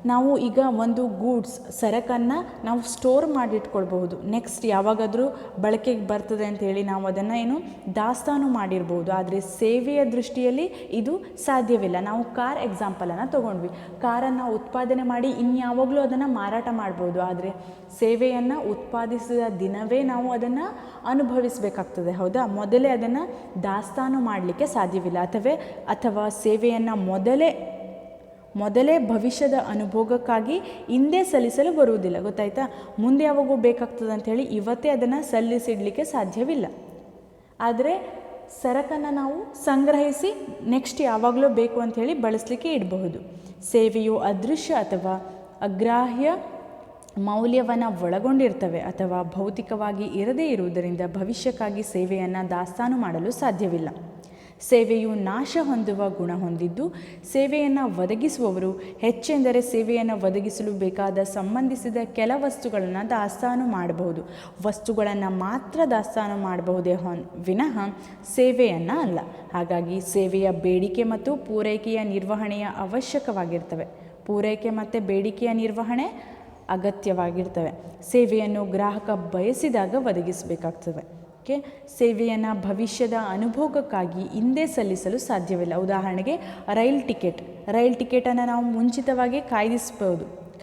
ನಾವು ಈಗ ಒಂದು goods ಸರಕನ್ನು ನಾವು store ಮಾಡಿಟ್ಕೊಳ್ಬಹುದು, next ಯಾವಾಗಾದರೂ ಬಳಕೆಗೆ ಬರ್ತದೆ ಅಂಥೇಳಿ ನಾವು ಅದನ್ನು ದಾಸ್ತಾನು ಮಾಡಿರ್ಬೋದು. ಆದರೆ ಸೇವೆಯ ದೃಷ್ಟಿಯಲ್ಲಿ ಇದು ಸಾಧ್ಯವಿಲ್ಲ. ನಾವು ಕಾರ್ ಎಕ್ಸಾಂಪಲನ್ನು ತೊಗೊಂಡ್ವಿ, ಕಾರನ್ನು ಉತ್ಪಾದನೆ ಮಾಡಿ ಇನ್ಯಾವಾಗಲೂ ಅದನ್ನು ಮಾರಾಟ ಮಾಡ್ಬೋದು. ಆದರೆ ಸೇವೆಯನ್ನು ಉತ್ಪಾದಿಸಿದ ದಿನವೇ ನಾವು ಅದನ್ನು ಅನುಭವಿಸಬೇಕಾಗ್ತದೆ. ಹೌದಾ? ಮೊದಲೇ ಅದನ್ನು ದಾಸ್ತಾನು ಮಾಡಲಿಕ್ಕೆ ಸಾಧ್ಯವಿಲ್ಲ. ಅಥವಾ ಸೇವೆಯನ್ನು ಮೊದಲೇ ಭವಿಷ್ಯದ ಅನುಭೋಗಕ್ಕಾಗಿ ಹಿಂದೆ ಸಲ್ಲಿಸಲು ಬರುವುದಿಲ್ಲ. ಗೊತ್ತಾಯ್ತಾ? ಮುಂದೆ ಯಾವಾಗೂ ಬೇಕಾಗ್ತದೆ ಅಂಥೇಳಿ ಇವತ್ತೇ ಅದನ್ನು ಸಲ್ಲಿಸಿಡಲಿಕ್ಕೆ ಸಾಧ್ಯವಿಲ್ಲ. ಆದರೆ ಸರಕನ್ನು ನಾವು ಸಂಗ್ರಹಿಸಿ ನೆಕ್ಸ್ಟ್ ಯಾವಾಗಲೂ ಬೇಕು ಅಂಥೇಳಿ ಬಳಸಲಿಕ್ಕೆ ಇಡಬಹುದು. ಸೇವೆಯು ಅದೃಶ್ಯ ಅಥವಾ ಅಗ್ರಾಹ್ಯ ಮೌಲ್ಯವನ್ನು ಒಳಗೊಂಡಿರ್ತವೆ ಅಥವಾ ಭೌತಿಕವಾಗಿ ಇರದೇ ಇರುವುದರಿಂದ ಭವಿಷ್ಯಕ್ಕಾಗಿ ಸೇವೆಯನ್ನು ದಾಸ್ತಾನು ಮಾಡಲು ಸಾಧ್ಯವಿಲ್ಲ. ಸೇವೆಯು ನಾಶ ಹೊಂದುವ ಗುಣ ಹೊಂದಿದ್ದು ಸೇವೆಯನ್ನು ಒದಗಿಸುವವರು ಹೆಚ್ಚೆಂದರೆ ಸೇವೆಯನ್ನು ಒದಗಿಸಲು ಬೇಕಾದ ಸಂಬಂಧಿಸಿದ ಕೆಲ ವಸ್ತುಗಳನ್ನು ದಾಸ್ತಾನು ಮಾಡಬಹುದು. ವಸ್ತುಗಳನ್ನು ಮಾತ್ರ ದಾಸ್ತಾನು ಮಾಡಬಹುದೇ ವಿನಃ ಸೇವೆಯನ್ನು ಅಲ್ಲ. ಹಾಗಾಗಿ ಸೇವೆಯ ಬೇಡಿಕೆ ಮತ್ತು ಪೂರೈಕೆಯ ನಿರ್ವಹಣೆಯ ಅವಶ್ಯಕವಾಗಿರ್ತವೆ. ಪೂರೈಕೆ ಮತ್ತು ಬೇಡಿಕೆಯ ನಿರ್ವಹಣೆ ಅಗತ್ಯವಾಗಿರ್ತವೆ. ಸೇವೆಯನ್ನು ಗ್ರಾಹಕ ಬಯಸಿದಾಗ ಒದಗಿಸಬೇಕಾಗ್ತದೆ. ಸೇವೆಯನ್ನು ಭವಿಷ್ಯದ ಅನುಭೋಗಕ್ಕಾಗಿ ಹಿಂದೆ ಸಲ್ಲಿಸಲು ಸಾಧ್ಯವಿಲ್ಲ. ಉದಾಹರಣೆಗೆ ರೈಲ್ ಟಿಕೆಟನ್ನು ನಾವು ಮುಂಚಿತವಾಗಿ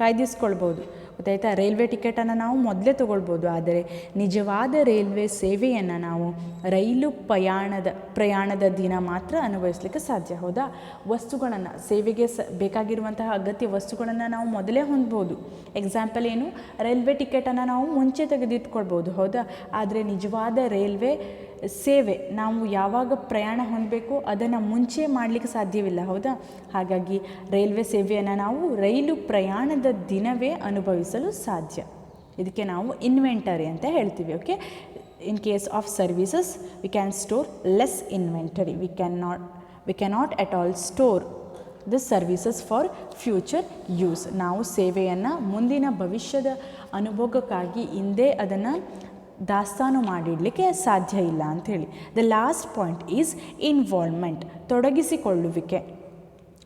ಕಾಯ್ದಿಸ್ಕೊಳ್ಬೋದು. ಗೊತ್ತಾಯ್ತಾ? ರೈಲ್ವೆ ಟಿಕೆಟನ್ನು ನಾವು ಮೊದಲೇ ತೊಗೊಳ್ಬೋದು. ಆದರೆ ನಿಜವಾದ ರೈಲ್ವೆ ಸೇವೆಯನ್ನು ನಾವು ರೈಲು ಪ್ರಯಾಣದ ದಿನ ಮಾತ್ರ ಅನುಭವಿಸಲಿಕ್ಕೆ ಸಾಧ್ಯ. ಹೌದಾ? ವಸ್ತುಗಳನ್ನು ಸೇವೆಗೆ ಬೇಕಾಗಿರುವಂತಹ ಅಗತ್ಯ ವಸ್ತುಗಳನ್ನು ನಾವು ಮೊದಲೇ ಹೊಂದ್ಬೋದು. ಎಕ್ಸಾಂಪಲ್ ಏನು? ರೈಲ್ವೆ ಟಿಕೆಟನ್ನು ನಾವು ಮುಂಚೆ ತೆಗೆದಿಟ್ಕೊಳ್ಬೋದು. ಹೌದಾ? ಆದರೆ ನಿಜವಾದ ರೈಲ್ವೆ ಸೇವೆ ನಾವು ಯಾವಾಗ ಪ್ರಯಾಣ ಹೊಂದಬೇಕು ಅದನ್ನು ಮುಂಚೆ ಮಾಡಲಿಕ್ಕೆ ಸಾಧ್ಯವಿಲ್ಲ. ಹೌದಾ? ಹಾಗಾಗಿ ರೈಲ್ವೆ ಸೇವೆಯನ್ನು ನಾವು ರೈಲು ಪ್ರಯಾಣದ ದಿನವೇ ಅನುಭವಿಸಲು ಸಾಧ್ಯ. ಇದಕ್ಕೆ ನಾವು ಇನ್ವೆಂಟರಿ ಅಂತ ಹೇಳ್ತೀವಿ. Okay, in case of services we can store less inventory. V cannot at all store the services for future use. ನಾವು ಸೇವೆಯನ್ನು ಮುಂದಿನ ಭವಿಷ್ಯದ ಅನುಭೋಗಕ್ಕಾಗಿ ಹಿಂದೆ ಅದನ್ನು ದಾಸ್ತಾನು ಮಾಡಿಡಲಿಕ್ಕೆ ಸಾಧ್ಯ ಇಲ್ಲ ಅಂಥೇಳಿ. The last point is involvement, ತೊಡಗಿಸಿಕೊಳ್ಳುವಿಕೆ.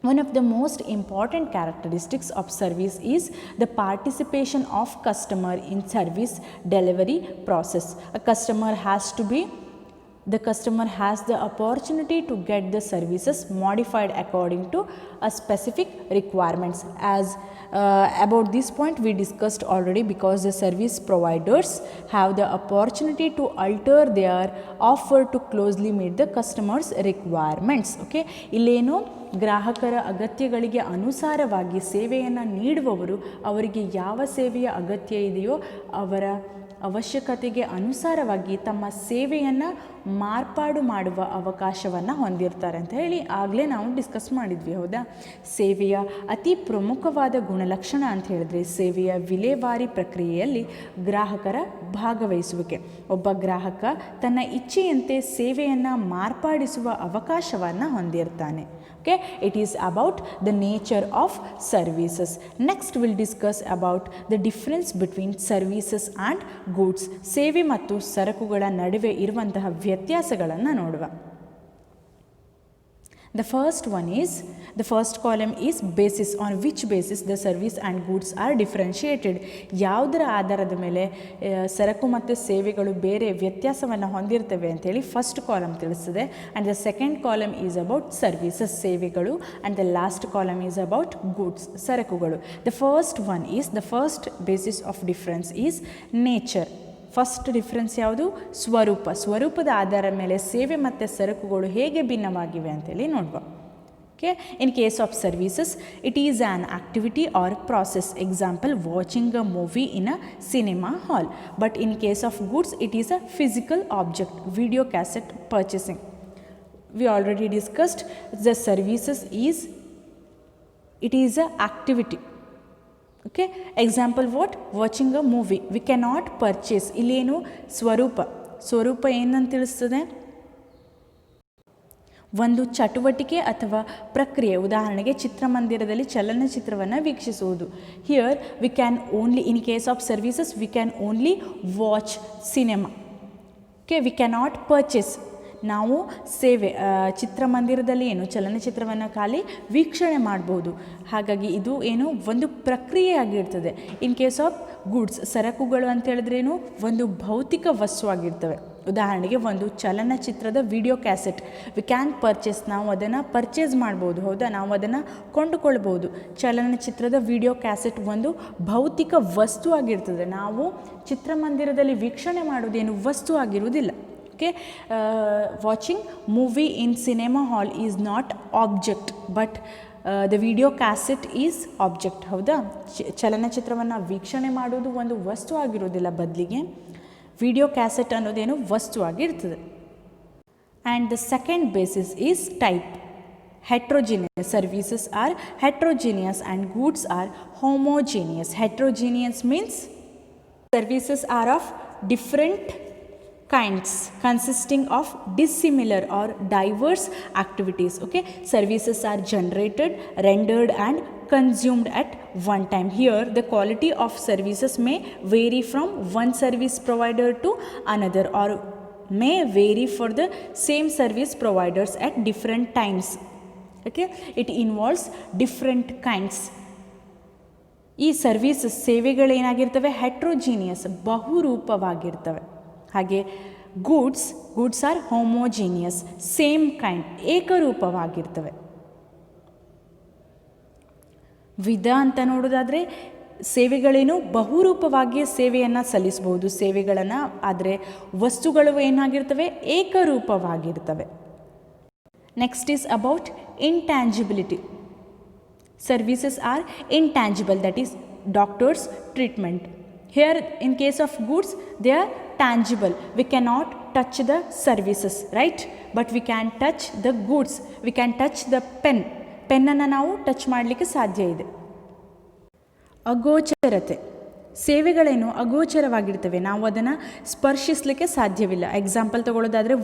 One of the most important characteristics of service is the participation of customer in service delivery process. The customer has the opportunity to get the services modified according to a specific requirements. About this point we discussed already, because the service providers have the opportunity to alter their offer to closely meet the customer's requirements. Okay, ಇಲ್ಲೇನು ಗ್ರಾಹಕರ ಅಗತ್ಯಗಳಿಗೆ ಅನುಸಾರವಾಗಿ ಸೇವೆಯನ್ನು ನೀಡುವವರು ಅವರಿಗೆ ಯಾವ ಸೇವೆಯ ಅಗತ್ಯ ಇದೆಯೋ ಅವರ ಅವಶ್ಯಕತೆಗೆ ಅನುಸಾರವಾಗಿ ತಮ್ಮ ಸೇವೆಯನ್ನು ಮಾರ್ಪಾಡು ಮಾಡುವ ಅವಕಾಶವನ್ನು ಹೊಂದಿರ್ತಾರೆ ಅಂತ ಹೇಳಿ ಆಗಲೇ ನಾವು ಡಿಸ್ಕಸ್ ಮಾಡಿದ್ವಿ. ಹೌದಾ? ಸೇವೆಯ ಅತಿ ಪ್ರಮುಖವಾದ ಗುಣಲಕ್ಷಣ ಅಂತ ಹೇಳಿದ್ರೆ ಸೇವೆಯ ವಿಲೇವಾರಿ ಪ್ರಕ್ರಿಯೆಯಲ್ಲಿ ಗ್ರಾಹಕರ ಭಾಗವಹಿಸುವಿಕೆ. ಒಬ್ಬ ಗ್ರಾಹಕ ತನ್ನ ಇಚ್ಛೆಯಂತೆ ಸೇವೆಯನ್ನು ಮಾರ್ಪಾಡಿಸುವ ಅವಕಾಶವನ್ನು ಹೊಂದಿರ್ತಾನೆ. Okay, it is about the nature of services. Next we'll discuss about the difference between services and goods. ಸೇವೆ ಮತ್ತು ಸರಕುಗಳ ನಡುವೆ ಇರುವಂತಹ ವ್ಯತ್ಯಾಸಗಳನ್ನು ನೋಡುವ. The first column is basis, on which basis the service and goods are differentiated. ಯಾವುದರ ಆಧಾರದ ಮೇಲೆ ಸರಕು ಮತ್ತು ಸೇವೆಗಳು ಬೇರೆ ವ್ಯತ್ಯಾಸವನ್ನು ಹೊಂದಿರ್ತವೆ ಅಂತೇಳಿ ಫಸ್ಟ್ ಕಾಲಮ್ ತಿಳಿಸ್ತದೆ. And the second column is about services, ಸೇವೆಗಳು. And the last column is about goods, ಸರಕುಗಳು. The first basis of difference is nature. First difference ಯಾವುದು? ಸ್ವರೂಪದ ಆಧಾರದ ಮೇಲೆ ಸೇವೆ ಮತ್ತು ಸರಕುಗಳು ಹೇಗೆ ಭಿನ್ನವಾಗಿವೆ ಅಂತೇಳಿ ನೋಡುವ. Okay, in case of services it is an activity or process. Example, watching a movie in a cinema hall. But in case of goods it is a physical object, video cassette purchasing. We already discussed the services it is a activity. Okay, example what? Watching a movie. We cannot purchase. ಇಲ್ಲೇನು ಸ್ವರೂಪ ಏನಂತ ತಿಳಿಸ್ತದೆ? ಒಂದು ಚಟುವಟಿಕೆ ಅಥವಾ ಪ್ರಕ್ರಿಯೆ. ಉದಾಹರಣೆಗೆ ಚಿತ್ರಮಂದಿರದಲ್ಲಿ ಚಲನಚಿತ್ರವನ್ನು ವೀಕ್ಷಿಸುವುದು. Here we can only, in case of services we can only watch cinema. Okay, we cannot purchase. ನಾವು ಚಿತ್ರಮಂದಿರದಲ್ಲಿ ಚಲನಚಿತ್ರವನ್ನು ಖಾಲಿ ವೀಕ್ಷಣೆ ಮಾಡ್ಬೋದು. ಹಾಗಾಗಿ ಇದು ಒಂದು ಪ್ರಕ್ರಿಯೆ ಆಗಿರ್ತದೆ. ಇನ್ ಕೇಸ್ ಆಫ್ ಗೂಡ್ಸ್, ಸರಕುಗಳು ಅಂತ ಹೇಳಿದ್ರೇನು? ಒಂದು ಭೌತಿಕ ವಸ್ತು ಆಗಿರ್ತವೆ. ಉದಾಹರಣೆಗೆ ಒಂದು ಚಲನಚಿತ್ರದ video cassette we can purchase. ನಾವು ಅದನ್ನು ಪರ್ಚೇಸ್ ಮಾಡ್ಬೋದು. ಹೌದಾ? ನಾವು ಅದನ್ನು ಕೊಂಡುಕೊಳ್ಬೋದು. ಚಲನಚಿತ್ರದ ವಿಡಿಯೋ ಕ್ಯಾಸೆಟ್ ಒಂದು ಭೌತಿಕ ವಸ್ತು ಆಗಿರ್ತದೆ. ನಾವು ಚಿತ್ರಮಂದಿರದಲ್ಲಿ ವೀಕ್ಷಣೆ ಮಾಡೋದೇನು ವಸ್ತು ಆಗಿರುವುದಿಲ್ಲ. Okay, watching movie in cinema hall is not object, but the video cassette is object. ಹೌದಾ? ಚಲನಚಿತ್ರವನ್ನು ವೀಕ್ಷಣೆ ಮಾಡೋದು ಒಂದು ವಸ್ತು ಆಗಿರೋದಿಲ್ಲ, ಬದಲಿಗೆ ವಿಡಿಯೋ ಕ್ಯಾಸೆಟ್ ಅನ್ನೋದೇನು ವಸ್ತು ಆಗಿರ್ತದೆ. And the second basis is type. Heterogeneous. Services are heterogeneous and goods are homogeneous. Heterogeneous means services are of different kinds consisting of dissimilar or diverse activities. Okay, services are generated, rendered and consumed at one time. Here the quality of services may vary from one service provider to another or may vary for the same service providers at different times. Okay, it involves different kinds. ಈ services ಸೇವೆಗಳೇನಾಗಿರ್ತವೆ, heterogeneous ಬಹುರೂಪವಾಗಿರ್ತವೆ. ಹಾಗೆ goods are homogeneous, same kind, ಏಕರೂಪವಾಗಿರ್ತವೆ. ವಿಧ ಅಂತ ನೋಡೋದಾದರೆ ಸೇವೆಗಳೇನು ಬಹುರೂಪವಾಗಿ ಸೇವೆಯನ್ನು ಸಲ್ಲಿಸಬಹುದು ಸೇವೆಗಳನ್ನು, ಆದರೆ ವಸ್ತುಗಳು ಏನಾಗಿರ್ತವೆ, ಏಕರೂಪವಾಗಿರ್ತವೆ. Next is about intangibility. Services are intangible, that is doctor's treatment. Here in case of goods they are tangible. We cannot touch the services, right? But we can touch the goods. We can touch the pen. ಪೆನ್ನನ್ನು ನಾವು touch ಮಾಡಲಿಕ್ಕೆ ಸಾಧ್ಯ ಇದೆ. ಅಗೋಚರತೆ. ಸೇವೆಗಳೇನು ಅಗೋಚರವಾಗಿರ್ತವೆ, ನಾವು ಅದನ್ನು ಸ್ಪರ್ಶಿಸಲಿಕ್ಕೆ ಸಾಧ್ಯವಿಲ್ಲ. Example ತಗೊಳ್ಳೋದಾದರೆ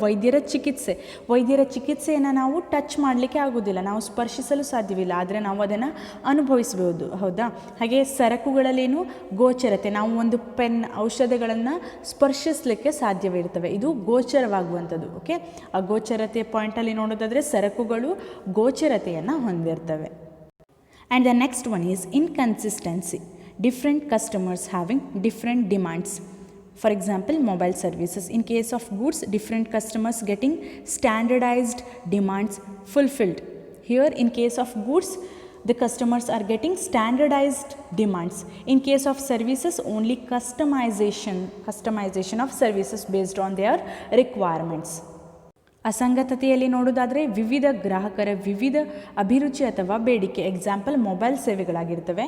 ವೈದ್ಯರ ಚಿಕಿತ್ಸೆಯನ್ನು ನಾವು ಟಚ್ ಮಾಡಲಿಕ್ಕೆ ಆಗೋದಿಲ್ಲ, ನಾವು ಸ್ಪರ್ಶಿಸಲು ಸಾಧ್ಯವಿಲ್ಲ, ಆದರೆ ನಾವು ಅದನ್ನು ಅನುಭವಿಸಬಹುದು, ಹೌದಾ? ಹಾಗೆ ಸರಕುಗಳಲ್ಲೇನು ಗೋಚರತೆ, ನಾವು ಒಂದು ಪೆನ್, ಔಷಧಗಳನ್ನು ಸ್ಪರ್ಶಿಸಲಿಕ್ಕೆ ಸಾಧ್ಯವಿರ್ತವೆ, ಇದು ಗೋಚರವಾಗುವಂಥದ್ದು. ಓಕೆ, ಅಗೋಚರತೆ ಪಾಯಿಂಟಲ್ಲಿ ನೋಡೋದಾದರೆ ಸರಕುಗಳು ಗೋಚರತೆಯನ್ನು ಹೊಂದಿರ್ತವೆ. And the next one is inconsistency. Different customers having different demands. For example, mobile services. In case of goods, different customers getting standardized demands fulfilled. Here in case of goods, the customers are getting standardized demands. In case of services, only customization of services based on their requirements. ಅಸಂಗತತೆಯಲ್ಲಿ ನೋಡೋದಾದರೆ ವಿವಿಧ ಗ್ರಾಹಕರ ವಿವಿಧ ಅಭಿರುಚಿ ಅಥವಾ ಬೇಡಿಕೆ. Example mobile ಸೇವೆಗಳಾಗಿರ್ತವೆ.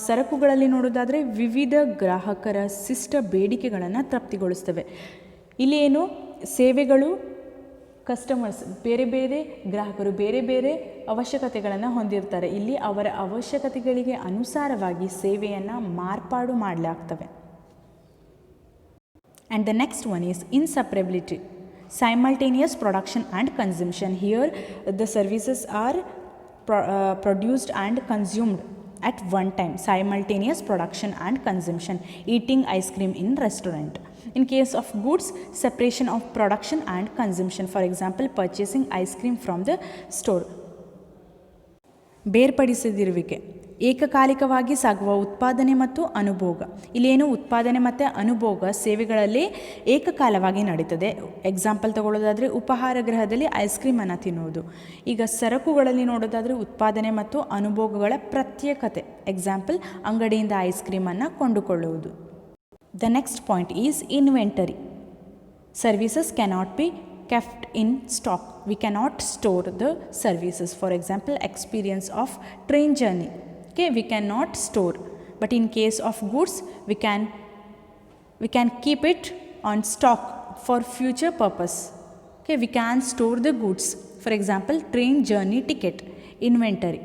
ಸರಕುಗಳಲ್ಲಿ ನೋಡೋದಾದರೆ ವಿವಿಧ ಗ್ರಾಹಕರ ಶಿಷ್ಟ ಬೇಡಿಕೆಗಳನ್ನು ತೃಪ್ತಿಗೊಳಿಸ್ತವೆ. ಇಲ್ಲಿ ಏನು ಸೇವೆಗಳು ಕಸ್ಟಮರ್ಸ್ ಬೇರೆ ಬೇರೆ ಗ್ರಾಹಕರು ಬೇರೆ ಬೇರೆ ಅವಶ್ಯಕತೆಗಳನ್ನು ಹೊಂದಿರ್ತಾರೆ. ಇಲ್ಲಿ ಅವರ ಅವಶ್ಯಕತೆಗಳಿಗೆ ಅನುಸಾರವಾಗಿ ಸೇವೆಯನ್ನು ಮಾರ್ಪಾಡು ಮಾಡಲಾಗ್ತವೆ. And the next one is inseparability. Simultaneous production and consumption. Here the services are produced and consumed at one time. Simultaneous production and consumption. Eating ice cream in restaurant. In case of goods, separation of production and consumption. For example, purchasing ice cream from the store. ಬೇರ್ಪಡಿಸದಿರುವಿಕೆ. ಏಕಕಾಲಿಕವಾಗಿ ಸಾಗುವ ಉತ್ಪಾದನೆ ಮತ್ತು ಅನುಭೋಗ. ಇಲ್ಲೇನು ಉತ್ಪಾದನೆ ಮತ್ತು ಅನುಭೋಗ ಸೇವೆಗಳಲ್ಲಿ ಏಕಕಾಲವಾಗಿ ನಡೀತದೆ. Example ತಗೊಳ್ಳೋದಾದರೆ ಉಪಹಾರ ಗೃಹದಲ್ಲಿ ice ಕ್ರೀಮನ್ನು ತಿನ್ನುವುದು. ಈಗ ಸರಕುಗಳಲ್ಲಿ ನೋಡೋದಾದರೆ ಉತ್ಪಾದನೆ ಮತ್ತು ಅನುಭೋಗಗಳ ಪ್ರತ್ಯೇಕತೆ. ಎಕ್ಸಾಂಪಲ್ ಅಂಗಡಿಯಿಂದ ಐಸ್ ಕ್ರೀಮನ್ನು ಕೊಂಡುಕೊಳ್ಳುವುದು. The next point is inventory. Services cannot be kept in stock. We cannot store the services. For example, experience of train journey. Okay, we cannot store. But in case of goods, we can keep it on stock for future purpose. Okay, we can store the goods. For example, train journey ticket, inventory.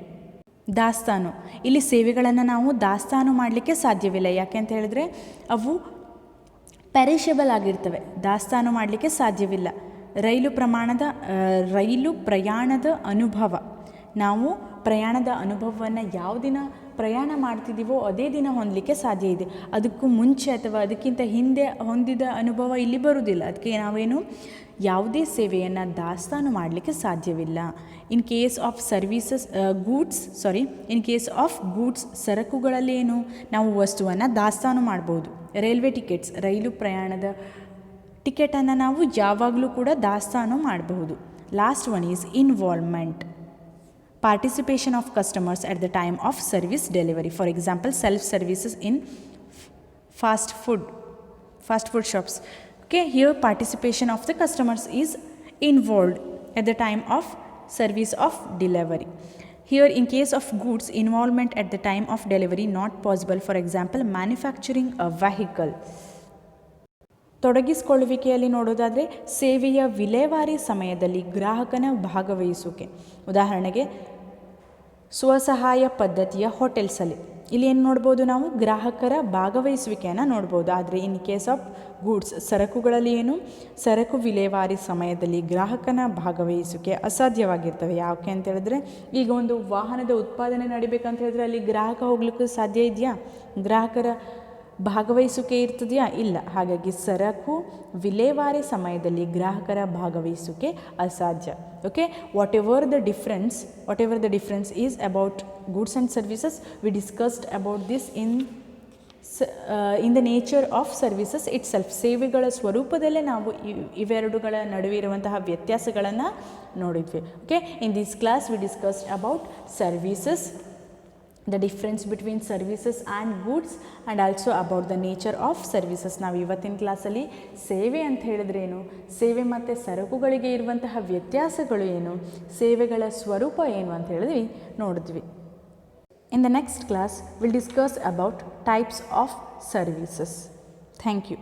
ದಾಸ್ತಾನು. ಇಲ್ಲಿ ಸೇವೆಗಳನ್ನು ನಾವು ದಾಸ್ತಾನು ಮಾಡಲಿಕ್ಕೆ ಸಾಧ್ಯವಿಲ್ಲ. ಯಾಕೆ ಅಂತ ಹೇಳಿದ್ರೆ ಅವು ಪೆರಿಷಬಲ್ ಆಗಿರ್ತವೆ, ದಾಸ್ತಾನು ಮಾಡಲಿಕ್ಕೆ ಸಾಧ್ಯವಿಲ್ಲ. ರೈಲು ಪ್ರಯಾಣದ ಅನುಭವ. ನಾವು ಪ್ರಯಾಣದ ಅನುಭವವನ್ನು ಯಾವ ದಿನ ಪ್ರಯಾಣ ಮಾಡ್ತಿದ್ದೀವೋ ಅದೇ ದಿನ ಹೊಂದಲಿಕ್ಕೆ ಸಾಧ್ಯ ಇದೆ. ಅದಕ್ಕೂ ಮುಂಚೆ ಅಥವಾ ಅದಕ್ಕಿಂತ ಹಿಂದೆ ಹೊಂದಿದ ಅನುಭವ ಇಲ್ಲಿ ಬರುವುದಿಲ್ಲ. ಅದಕ್ಕೆ ನಾವೇನು ಯಾವುದೇ ಸೇವೆಯನ್ನು ದಾಸ್ತಾನು ಮಾಡಲಿಕ್ಕೆ ಸಾಧ್ಯವಿಲ್ಲ. ಇನ್ ಕೇಸ್ ಆಫ್ ಗೂಡ್ಸ್ ಸರಕುಗಳಲ್ಲಿ ಏನು ನಾವು ವಸ್ತುವನ್ನು ದಾಸ್ತಾನು ಮಾಡ್ಬೋದು. ರೈಲ್ವೆ ಟಿಕೆಟ್ಸ್, ರೈಲು ಪ್ರಯಾಣದ ಟಿಕೆಟನ್ನು ನಾವು ಯಾವಾಗಲೂ ಕೂಡ ದಾಸ್ತಾನು ಮಾಡಬಹುದು. Last one is involvement. Participation of customers at the time of service delivery. For example, self services in fast food shops. Okay, here participation of the customers is involved at the time of service of delivery. Here in case of goods, involvement at the time of delivery not possible. For example, manufacturing a vehicle. ತೊಡಗಿಸಿಕೊಳ್ಳುವಿಕೆಯಲ್ಲಿ ನೋಡೋದಾದರೆ ಸೇವೆಯ ವಿಲೇವಾರಿ ಸಮಯದಲ್ಲಿ ಗ್ರಾಹಕನ ಭಾಗವಹಿಸುವಿಕೆ. ಉದಾಹರಣೆಗೆ ಸ್ವಸಹಾಯ ಪದ್ಧತಿಯ ಹೋಟೆಲ್ಸಲ್ಲಿ ಇಲ್ಲಿ ಏನು ನೋಡ್ಬೋದು, ನಾವು ಗ್ರಾಹಕರ ಭಾಗವಹಿಸುವಿಕೆಯನ್ನು ನೋಡ್ಬೋದು. ಆದರೆ ಇನ್ ಕೇಸ್ ಆಫ್ ಗೂಡ್ಸ್, ಸರಕುಗಳಲ್ಲಿ ಏನು, ಸರಕು ವಿಲೇವಾರಿ ಸಮಯದಲ್ಲಿ ಗ್ರಾಹಕನ ಭಾಗವಹಿಸುವಿಕೆ ಅಸಾಧ್ಯವಾಗಿರ್ತವೆ. ಯಾಕೆ ಅಂತ ಹೇಳಿದ್ರೆ, ಈಗ ಒಂದು ವಾಹನದ ಉತ್ಪಾದನೆ ನಡಿಬೇಕಂತ ಹೇಳಿದ್ರೆ ಅಲ್ಲಿ ಗ್ರಾಹಕ ಹೋಗ್ಲಿಕ್ಕೆ ಸಾಧ್ಯ ಇದೆಯಾ? ಗ್ರಾಹಕರ ಭಾಗವಹಿಸುವಿಕೆ ಇರ್ತದೆಯಾ? ಇಲ್ಲ. ಹಾಗಾಗಿ ಸರಕು ವಿಲೇವಾರಿ ಸಮಯದಲ್ಲಿ ಗ್ರಾಹಕರ ಭಾಗವಹಿಸುವಿಕೆ ಅಸಾಧ್ಯ. Okay, what ever the difference is about goods and services, we discussed about this in the nature of services it self. ಸೇವೆಗಳ ಸ್ವರೂಪದಲ್ಲೇ ನಾವು ಇವೆರಡುಗಳ ನಡುವೆ ಇರುವಂತಹ ವ್ಯತ್ಯಾಸಗಳನ್ನು ನೋಡಿದ್ವಿ. Okay, in this class we discussed about services, the difference between services and goods and also about the nature of services. ನಾವು ಇವತ್ತಿನ ಕ್ಲಾಸಲ್ಲಿ ಸೇವೆ ಅಂತ ಹೇಳಿದ್ರೇನು, ಸೇವೆ ಮತ್ತು ಸರಕುಗಳಿಗೆ ಇರುವಂತಹ ವ್ಯತ್ಯಾಸಗಳು ಏನು, ಸೇವೆಗಳ ಸ್ವರೂಪ ಏನು ಅಂತ ಹೇಳಿದ್ವಿ ನೋಡಿದ್ವಿ. In the next class we'll discuss about types of services. Thank you.